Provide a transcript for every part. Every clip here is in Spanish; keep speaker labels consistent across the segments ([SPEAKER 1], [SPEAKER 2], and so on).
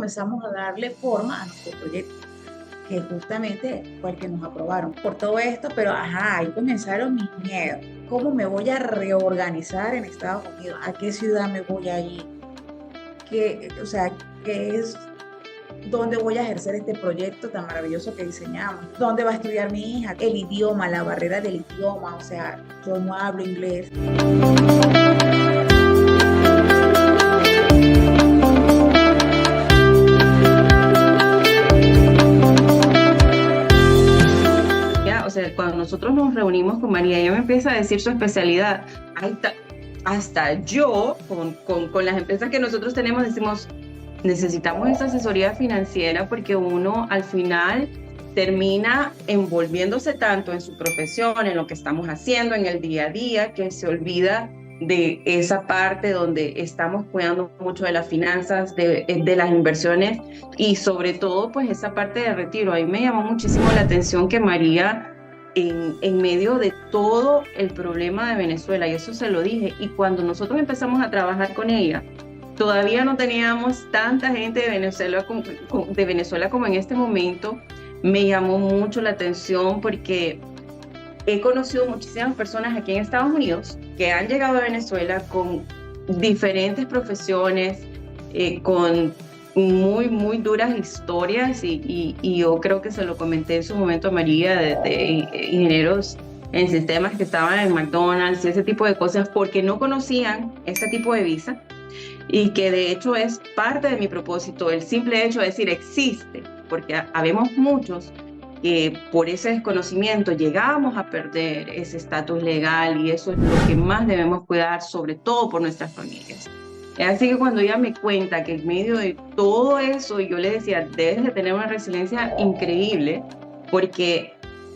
[SPEAKER 1] Comenzamos a darle forma a nuestro proyecto, que justamente fue el que nos aprobaron por todo esto, pero ahí comenzaron mis miedos. ¿Cómo me voy a reorganizar en Estados Unidos? ¿A qué ciudad me voy a ir? O sea, ¿qué es, dónde voy a ejercer este proyecto tan maravilloso que diseñamos? ¿Dónde va a estudiar mi hija? El idioma, la barrera del idioma, o sea, yo no hablo inglés.
[SPEAKER 2] Ya, o sea, cuando nosotros nos reunimos con María, ella me empieza a decir su especialidad. Hasta yo, con las empresas que nosotros tenemos, decimos, necesitamos esa asesoría financiera porque uno al final termina envolviéndose tanto en su profesión, en lo que estamos haciendo, en el día a día, que se olvida de esa parte donde estamos cuidando mucho de las finanzas, de las inversiones y sobre todo pues esa parte de retiro. A mí me llamó muchísimo la atención que María en medio de todo el problema de Venezuela, y eso se lo dije, y cuando nosotros empezamos a trabajar con ella, todavía no teníamos tanta gente de Venezuela como en este momento. Me llamó mucho la atención porque he conocido muchísimas personas aquí en Estados Unidos que han llegado a Venezuela con diferentes profesiones, con muy duras historias y yo creo que se lo comenté en su momento a María de ingenieros en sistemas que estaban en McDonald's y ese tipo de cosas porque no conocían este tipo de visa y que de hecho es parte de mi propósito, el simple hecho de decir existe, porque habemos muchos que por ese desconocimiento llegamos a perder ese estatus legal y eso es lo que más debemos cuidar, sobre todo por nuestras familias. Así que cuando ella me cuenta que en medio de todo eso, yo le decía, debes de tener una resiliencia increíble, porque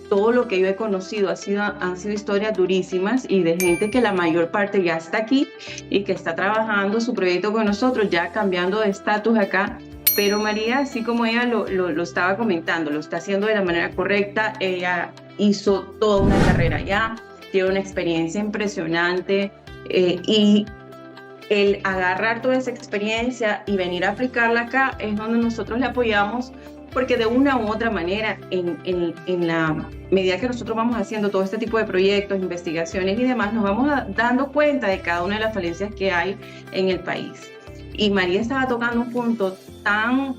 [SPEAKER 2] todo lo que yo he conocido han sido historias durísimas y de gente que la mayor parte ya está aquí y que está trabajando su proyecto con nosotros, ya cambiando de estatus acá. Pero María, así como ella lo estaba comentando, lo está haciendo de la manera correcta. Ella hizo toda una carrera allá, tiene una experiencia impresionante y el agarrar toda esa experiencia y venir a aplicarla acá es donde nosotros le apoyamos, porque de una u otra manera, en la medida que nosotros vamos haciendo todo este tipo de proyectos, investigaciones y demás, nos vamos dando cuenta de cada una de las falencias que hay en el país. Y María estaba tocando un punto tan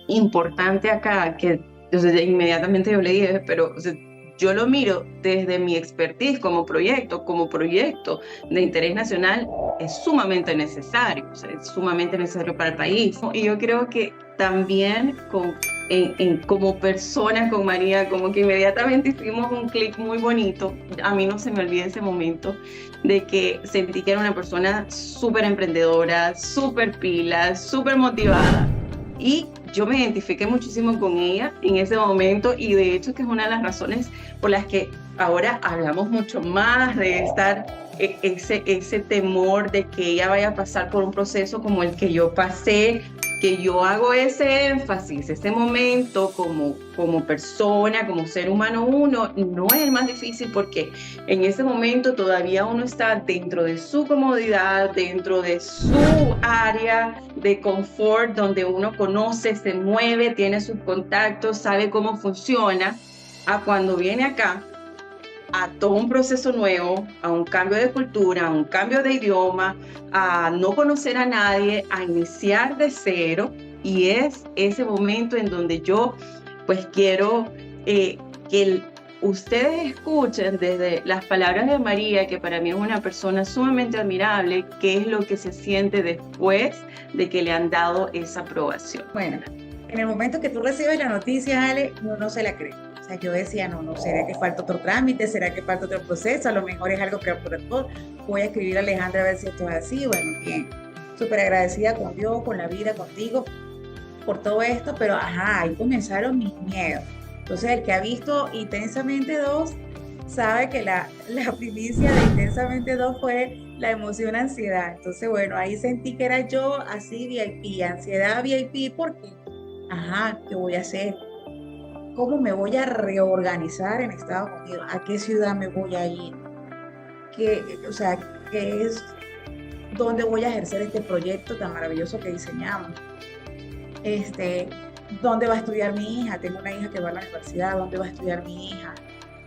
[SPEAKER 2] importante acá que entonces, inmediatamente yo le dije, pero o sea, yo lo miro desde mi expertise como proyecto de interés nacional, es sumamente necesario, o sea, es sumamente necesario para el país. Y yo creo que también como persona con María, como que inmediatamente hicimos un clic muy bonito. A mí no se me olvida ese momento de que sentí que era una persona súper emprendedora, súper pila, súper motivada. Y yo me identifiqué muchísimo con ella en ese momento y de hecho que es una de las razones por las que ahora hablamos mucho más de estar ese temor de que ella vaya a pasar por un proceso como el que yo pasé, que yo hago ese énfasis, ese momento como persona, como ser humano uno, no es el más difícil porque en ese momento todavía uno está dentro de su comodidad, dentro de su área de confort, donde uno conoce, se mueve, tiene sus contactos, sabe cómo funciona, a cuando viene acá a todo un proceso nuevo, a un cambio de cultura, a un cambio de idioma, a no conocer a nadie, a iniciar de cero. Y es ese momento en donde yo pues quiero que ustedes escuchen desde las palabras de María, que para mí es una persona sumamente admirable, qué es lo que se siente después de que le han dado esa aprobación.
[SPEAKER 1] Bueno, en el momento que tú recibes la noticia, Ale, no se la cree. O sea, yo decía, no, ¿será que falta otro trámite? ¿Será que falta otro proceso? A lo mejor es algo que voy a escribir a Alejandra a ver si esto es así. Bueno, bien, súper agradecida con Dios, con la vida, contigo, por todo esto, pero ahí comenzaron mis miedos. Entonces, el que ha visto Intensamente 2 sabe que la primicia de Intensamente 2 fue la emoción, ansiedad. Entonces, bueno, ahí sentí que era yo así VIP, ansiedad VIP, porque, ¿qué voy a hacer? ¿Cómo me voy a reorganizar en Estados Unidos? ¿A qué ciudad me voy a ir? O sea, dónde voy a ejercer este proyecto tan maravilloso que diseñamos? este, dónde va a estudiar mi hija, tengo una hija que va a la universidad, dónde va a estudiar mi hija,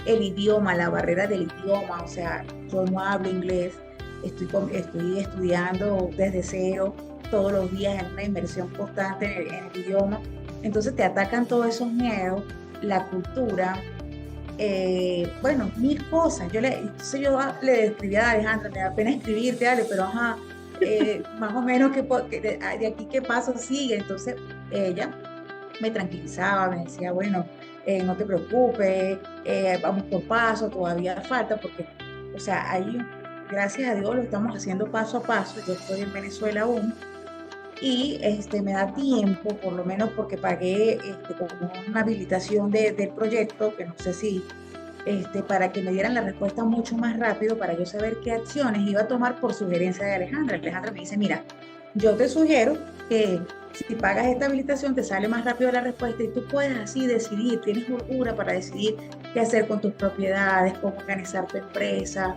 [SPEAKER 1] el idioma, la barrera del idioma, o sea, yo no hablo inglés, estoy estudiando desde cero todos los días en una inmersión constante en el idioma, entonces te atacan todos esos miedos, la cultura, bueno, mil cosas. Entonces yo le describía a Alejandra, me da pena escribirte, Ale, pero ajá, más o menos de aquí qué paso sigue. Entonces ella me tranquilizaba, me decía, bueno, no te preocupes, vamos por paso, todavía falta, porque, o sea, ahí, gracias a Dios, lo estamos haciendo paso a paso. Yo estoy en Venezuela aún y me da tiempo, por lo menos porque pagué como una habilitación del proyecto, que no sé si, para que me dieran la respuesta mucho más rápido, para yo saber qué acciones iba a tomar por sugerencia de Alejandra. Alejandra me dice, mira, yo te sugiero que si pagas esta habilitación te sale más rápido la respuesta y tú puedes así decidir, tienes holgura para decidir qué hacer con tus propiedades, cómo organizar tu empresa,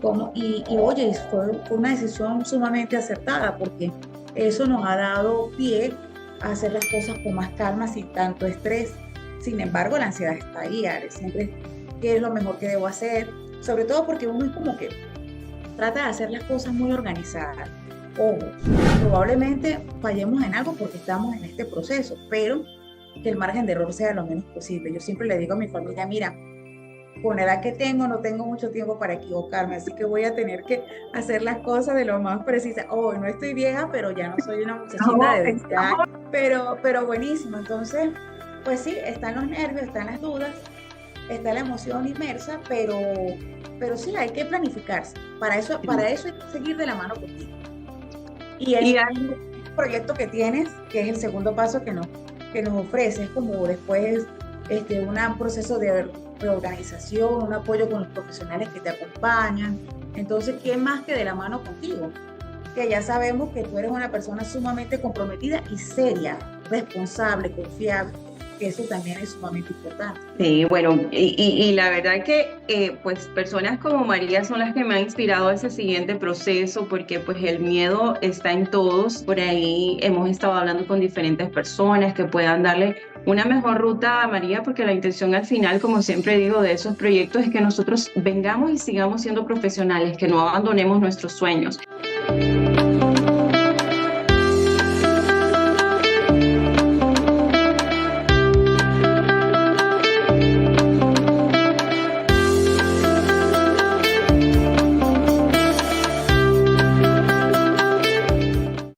[SPEAKER 1] oye, fue una decisión sumamente acertada porque eso nos ha dado pie a hacer las cosas con más calma, sin tanto estrés. Sin embargo, la ansiedad está ahí, Are, siempre qué es lo mejor que debo hacer, sobre todo porque uno es como que trata de hacer las cosas muy organizadas. Ojo, probablemente fallemos en algo porque estamos en este proceso, pero que el margen de error sea lo menos posible. Yo siempre le digo a mi familia, mira, con la edad que tengo, no tengo mucho tiempo para equivocarme, así que voy a tener que hacer las cosas de lo más precisas. Oh, no estoy vieja, pero ya no soy una muchachita de 20 años, pero buenísimo. Entonces, pues sí, están los nervios, están las dudas, está la emoción inmersa, pero sí, hay que planificarse. Para eso hay que seguir de la mano contigo. Y
[SPEAKER 2] Y
[SPEAKER 1] el proyecto que tienes, que es el segundo paso que nos ofrece, es como después un proceso de reorganización, un apoyo con los profesionales que te acompañan. Entonces, ¿quién más que de la mano contigo? Que ya sabemos que tú eres una persona sumamente comprometida y seria, responsable, confiable, que eso también es sumamente importante.
[SPEAKER 2] sí, bueno, y la verdad que pues personas como María son las que me han inspirado a ese siguiente proceso porque pues el miedo está en todos. Por ahí hemos estado hablando con diferentes personas que puedan darle una mejor ruta a María porque la intención al final, como siempre digo, de esos proyectos es que nosotros vengamos y sigamos siendo profesionales, que no abandonemos nuestros sueños.